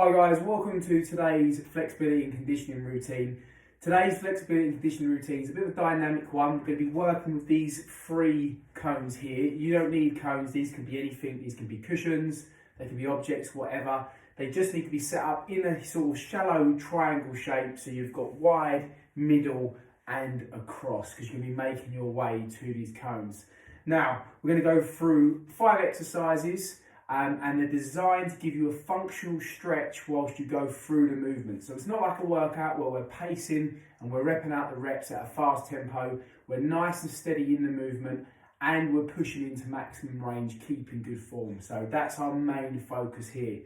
Hi guys, welcome to today's flexibility and conditioning routine. Today's flexibility and conditioning routine is a bit of a dynamic one. We're going to be working with these three cones here. You don't need cones, these can be anything. These can be cushions, they can be objects, whatever. They just need to be set up in a sort of shallow triangle shape, so you've got wide, middle and across, because you're going to be making your way to these cones. Now, we're going to go through 5 exercises. And they're designed to give you a functional stretch whilst you go through the movement. So it's not like a workout where we're pacing and we're repping out the reps at a fast tempo. We're nice and steady in the movement and we're pushing into maximum range, keeping good form. So that's our main focus here.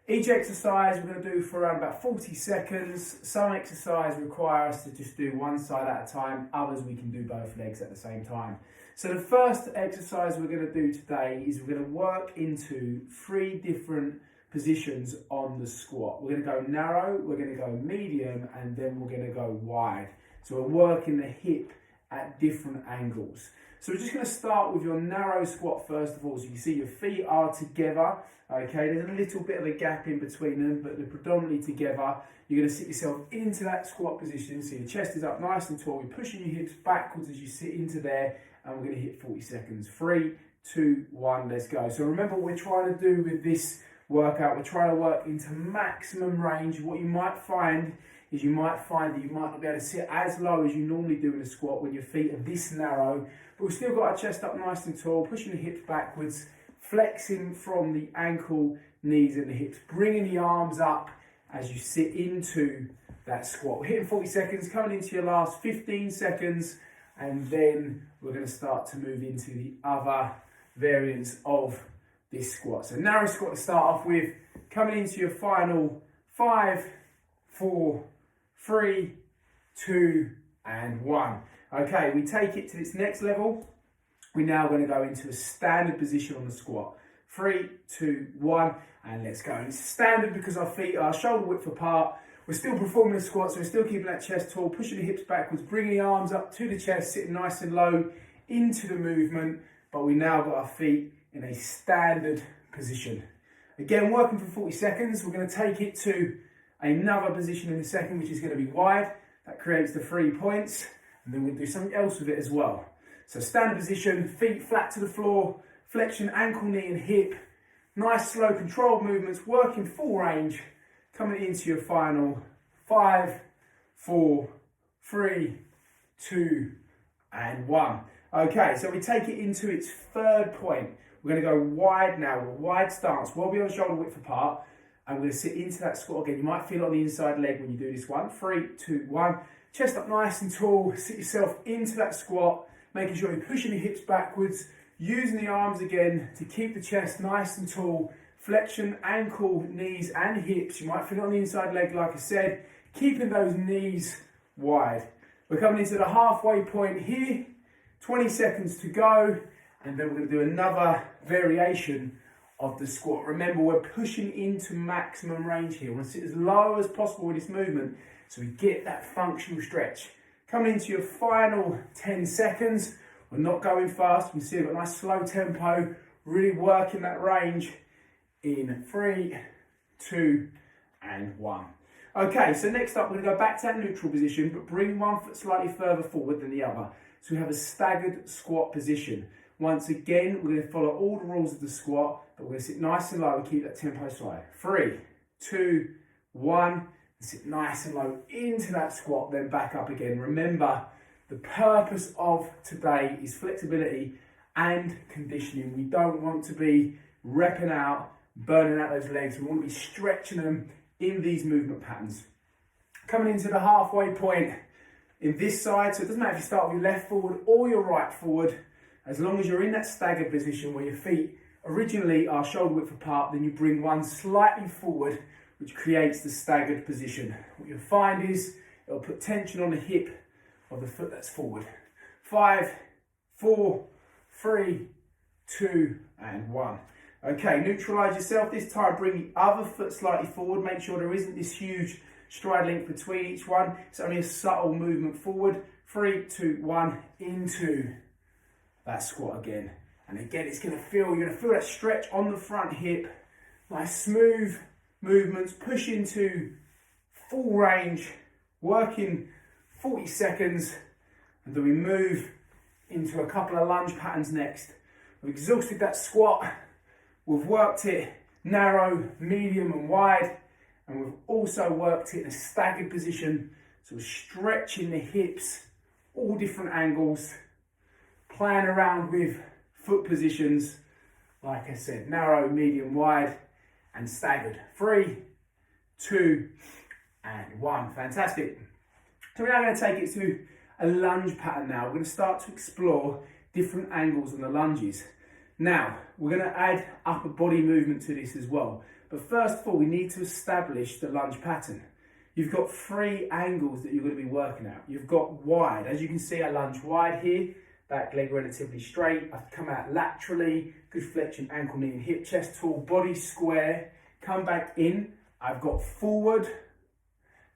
Each exercise we're going to do for around about 40 seconds. Some exercises require us to just do one side at a time. Others we can do both legs at the same time. So the first exercise we're going to do today is we're going to work into 3 different positions on the squat. We're going to go narrow, we're going to go medium, and then we're going to go wide. So we're working the hip at different angles. So we're just going to start with your narrow squat first of all. So you see your feet are together. Okay, there's a little bit of a gap in between them, but they're predominantly together. You're going to sit yourself into that squat position. So your chest is up nice and tall. You're pushing your hips backwards as you sit into there. And we're going to hit 40 seconds. 3, 2, 1, let's go. So remember what we're trying to do with this workout. We're trying to work into maximum range. What you might find is you might not be able to sit as low as you normally do in a squat when your feet are this narrow. But we've still got our chest up nice and tall, pushing the hips backwards, flexing from the ankle, knees and the hips, bringing the arms up as you sit into that squat. We're hitting 40 seconds, coming into your last 15 seconds. And then we're going to start to move into the other variants of this squat. So narrow squat to start off with, coming into your final 5, 4, 3, 2, and 1. Okay, we take it to this next level. We're now going to go into a standard position on the squat. 3, 2, 1, and let's go. And it's standard because our feet are shoulder width apart. We're still performing the squat, so we're still keeping that chest tall, pushing the hips backwards, bringing the arms up to the chest, sitting nice and low into the movement, but we now got our feet in a standard position. Again, working for 40 seconds, we're going to take it to another position in a second, which is going to be wide. That creates the 3 points, and then we'll do something else with it as well. So standard position, feet flat to the floor, flexion, ankle, knee and hip. Nice, slow, controlled movements, working full range. Coming into your final 5, 4, 3, 2, and 1. Okay, so we take it into its 3rd point. We're going to go wide now, a wide stance, well beyond shoulder width apart. And we're going to sit into that squat again. You might feel it on the inside leg when you do this one. 3, 2, 1. Chest up nice and tall. Sit yourself into that squat, making sure you're pushing your hips backwards, using the arms again to keep the chest nice and tall. Flexion, ankle, knees and hips. You might feel it on the inside leg, like I said, keeping those knees wide. We're coming into the halfway point here, 20 seconds to go, and then we're going to do another variation of the squat. Remember, we're pushing into maximum range here. We want to sit as low as possible with this movement so we get that functional stretch. Coming into your final 10 seconds, we're not going fast. You can see we've got a nice slow tempo, really working that range. In 3, 2, and 1. Okay, so next up, we're going to go back to that neutral position, but bring one foot slightly further forward than the other. So we have a staggered squat position. Once again, we're going to follow all the rules of the squat, but we're going to sit nice and low and keep that tempo slow. 3, 2, 1, and sit nice and low into that squat, then back up again. Remember, the purpose of today is flexibility and conditioning. We don't want to be repping out, burning out those legs. We want to be stretching them in these movement patterns. Coming into the halfway point in this side, so it doesn't matter if you start with your left forward or your right forward, as long as you're in that staggered position where your feet originally are shoulder width apart, then you bring one slightly forward, which creates the staggered position. What you'll find is it'll put tension on the hip of the foot that's forward. 5, 4, 3, 2, and 1. Okay, neutralise yourself. This time bring the other foot slightly forward. Make sure there isn't this huge stride length between each one. It's only a subtle movement forward. 3, 2, 1, into that squat again. And again, you're going to feel that stretch on the front hip. Nice smooth movements, push into full range, working 40 seconds, and then we move into a couple of lunge patterns next. We've exhausted that squat, we've worked it narrow, medium and wide, and we've also worked it in a staggered position, so we're stretching the hips, all different angles, playing around with foot positions, like I said, narrow, medium, wide, and staggered. 3, 2, and 1. Fantastic. So we're now going to take it to a lunge pattern now. We're going to start to explore different angles on the lunges. Now, we're going to add upper body movement to this as well. But first of all, we need to establish the lunge pattern. You've got 3 angles that you're going to be working at. You've got wide. As you can see, I lunge wide here. Back leg relatively straight. I've come out laterally. Good flexion, ankle, knee and hip, chest tall, body square. Come back in. I've got forward.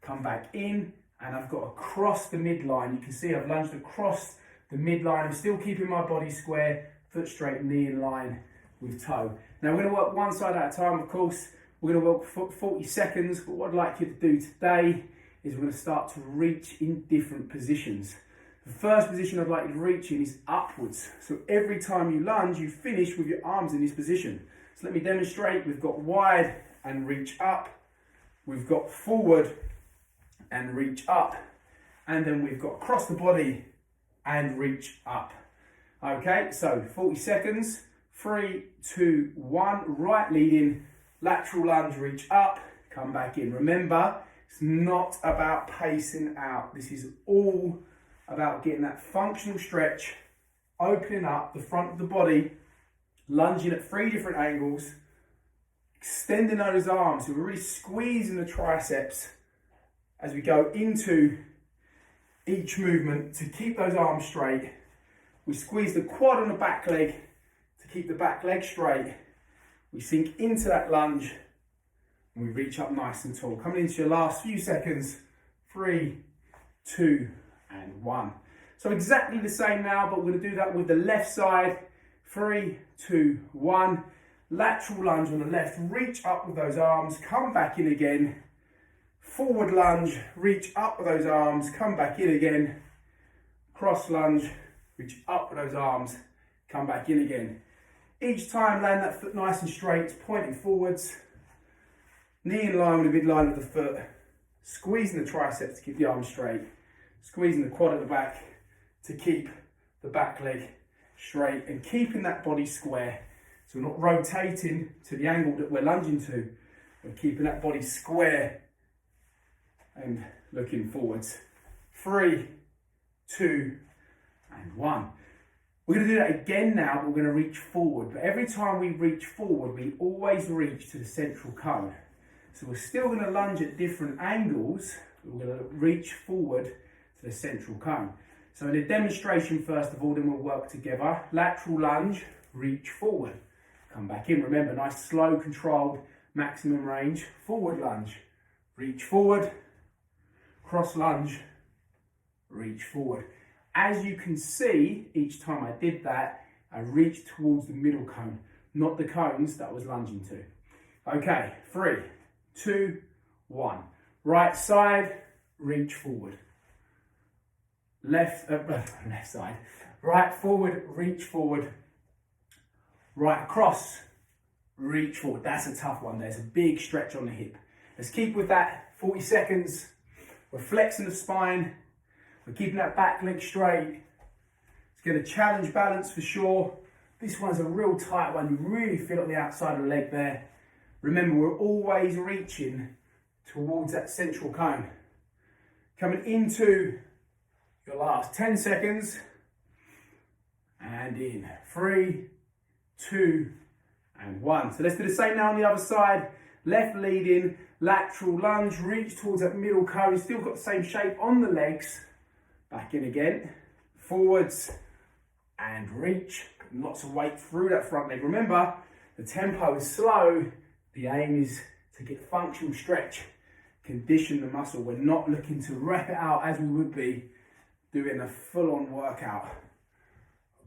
Come back in. And I've got across the midline. You can see I've lunged across the midline. I'm still keeping my body square. Foot straight, knee in line with toe. Now we're going to work one side at a time, of course. We're going to work for 40 seconds, but what I'd like you to do today is we're going to start to reach in different positions. The first position I'd like you to reach in is upwards. So every time you lunge, you finish with your arms in this position. So let me demonstrate. We've got wide and reach up. We've got forward and reach up. And then we've got across the body and reach up. Okay, so 40 seconds, 3, 2, 1, right lead in, lateral lunge, reach up, come back in. Remember, it's not about pacing out. This is all about getting that functional stretch, opening up the front of the body, lunging at 3 different angles, extending those arms. So we're really squeezing the triceps as we go into each movement to keep those arms straight. We squeeze the quad on the back leg to keep the back leg straight. We sink into that lunge and we reach up nice and tall. Coming into your last few seconds. 3, 2, and 1. So exactly the same now, but we're going to do that with the left side. 3, 2, 1. Lateral lunge on the left. Reach up with those arms. Come back in again. Forward lunge. Reach up with those arms. Come back in again. Cross lunge. Reach up with those arms, come back in again. Each time land that foot nice and straight, pointing forwards. Knee in line with the midline of the foot. Squeezing the triceps to keep the arms straight. Squeezing the quad at the back to keep the back leg straight. And keeping that body square. So we're not rotating to the angle that we're lunging to. We're keeping that body square and looking forwards. 3, 2, and 1. We're going to do that again now, but we're going to reach forward. But every time we reach forward, we always reach to the central cone. So we're still going to lunge at different angles, but we're going to reach forward to the central cone. So in a demonstration, first of all, then we'll work together. Lateral lunge, reach forward. Come back in. Remember, nice, slow, controlled, maximum range. Forward lunge, reach forward. Cross lunge, reach forward. As you can see, each time I did that, I reached towards the middle cone, not the cones that I was lunging to. Okay, 3, 2, 1. Right side, reach forward. Left side. Right forward, reach forward. Right across, reach forward. That's a tough one. There's a big stretch on the hip. Let's keep with that. 40 seconds. We're flexing the spine. We're keeping that back leg straight. It's going to challenge balance for sure. This one's a real tight one. You really feel it on the outside of the leg there. Remember, we're always reaching towards that central cone. Coming into your last 10 seconds. And in 3, 2, and 1. So let's do the same now on the other side. Left lead in, lateral lunge, reach towards that middle cone. Still got the same shape on the legs. Back in again, forwards, and reach. Lots of weight through that front leg. Remember, the tempo is slow. The aim is to get functional stretch, condition the muscle. We're not looking to rep it out as we would be doing a full-on workout.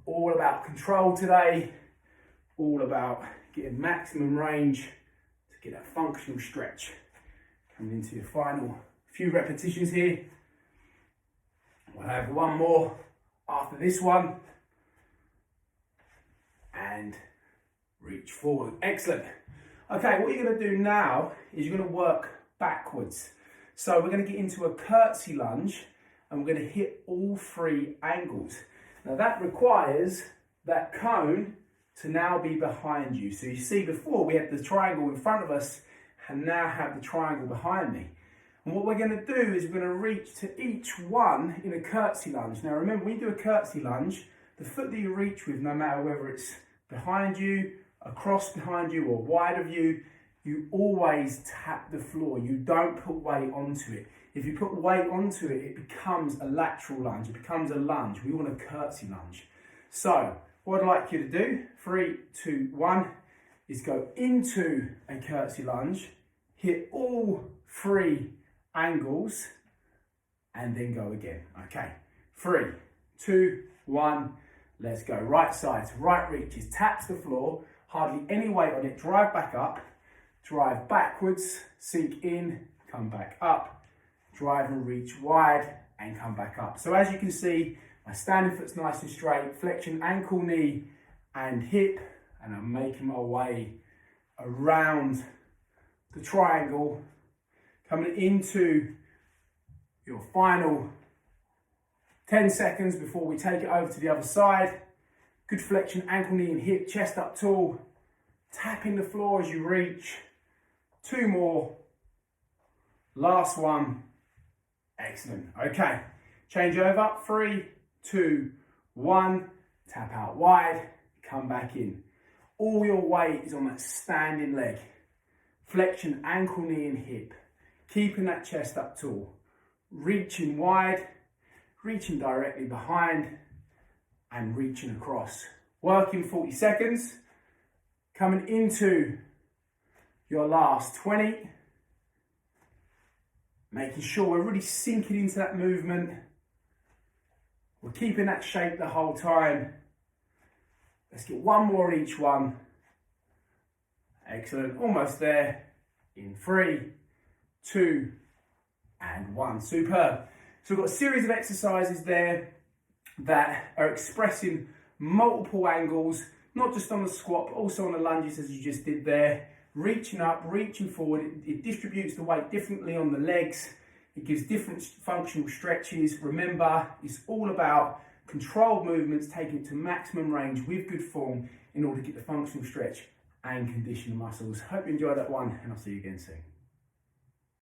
All about control today. All about getting maximum range to get that functional stretch. Coming into your final few repetitions here. We'll have one more after this one. And reach forward. Excellent. Okay, what you're going to do now is you're going to work backwards. So we're going to get into a curtsy lunge and we're going to hit all three angles. Now that requires that cone to now be behind you. So you see before we had the triangle in front of us and now have the triangle behind me. And what we're going to do is we're going to reach to each one in a curtsy lunge. Now remember, when you do a curtsy lunge, the foot that you reach with, no matter whether it's behind you, across behind you or wide of you, you always tap the floor. You don't put weight onto it. If you put weight onto it, it becomes a lateral lunge. It becomes a lunge. We want a curtsy lunge. So what I'd like you to do, 3, 2, 1, is go into a curtsy lunge, hit all three angles, and then go again. Okay, 3, 2, 1, let's go. Right side, right reaches, taps the floor, hardly any weight on it, drive back up, drive backwards, sink in, come back up, drive and reach wide, and come back up. So as you can see, my standing foot's nice and straight, flexion, ankle, knee, and hip, and I'm making my way around the triangle, coming into your final 10 seconds before we take it over to the other side. Good flexion, ankle, knee, and hip, chest up tall, tapping the floor as you reach. 2 more, last one, excellent. Okay, change over, 3, 2, 1, tap out wide, come back in. All your weight is on that standing leg. Flexion, ankle, knee, and hip. Keeping that chest up tall. Reaching wide, reaching directly behind, and reaching across. Working 40 seconds. Coming into your last 20. Making sure we're really sinking into that movement. We're keeping that shape the whole time. Let's get one more each one. Excellent, almost there. In 3, 2, and 1. Superb. So we've got a series of exercises there that are expressing multiple angles, not just on the squat, but also on the lunges as you just did there. Reaching up, reaching forward. It distributes the weight differently on the legs. It gives different functional stretches. Remember, it's all about controlled movements, taken to maximum range with good form in order to get the functional stretch and condition the muscles. Hope you enjoyed that one, and I'll see you again soon.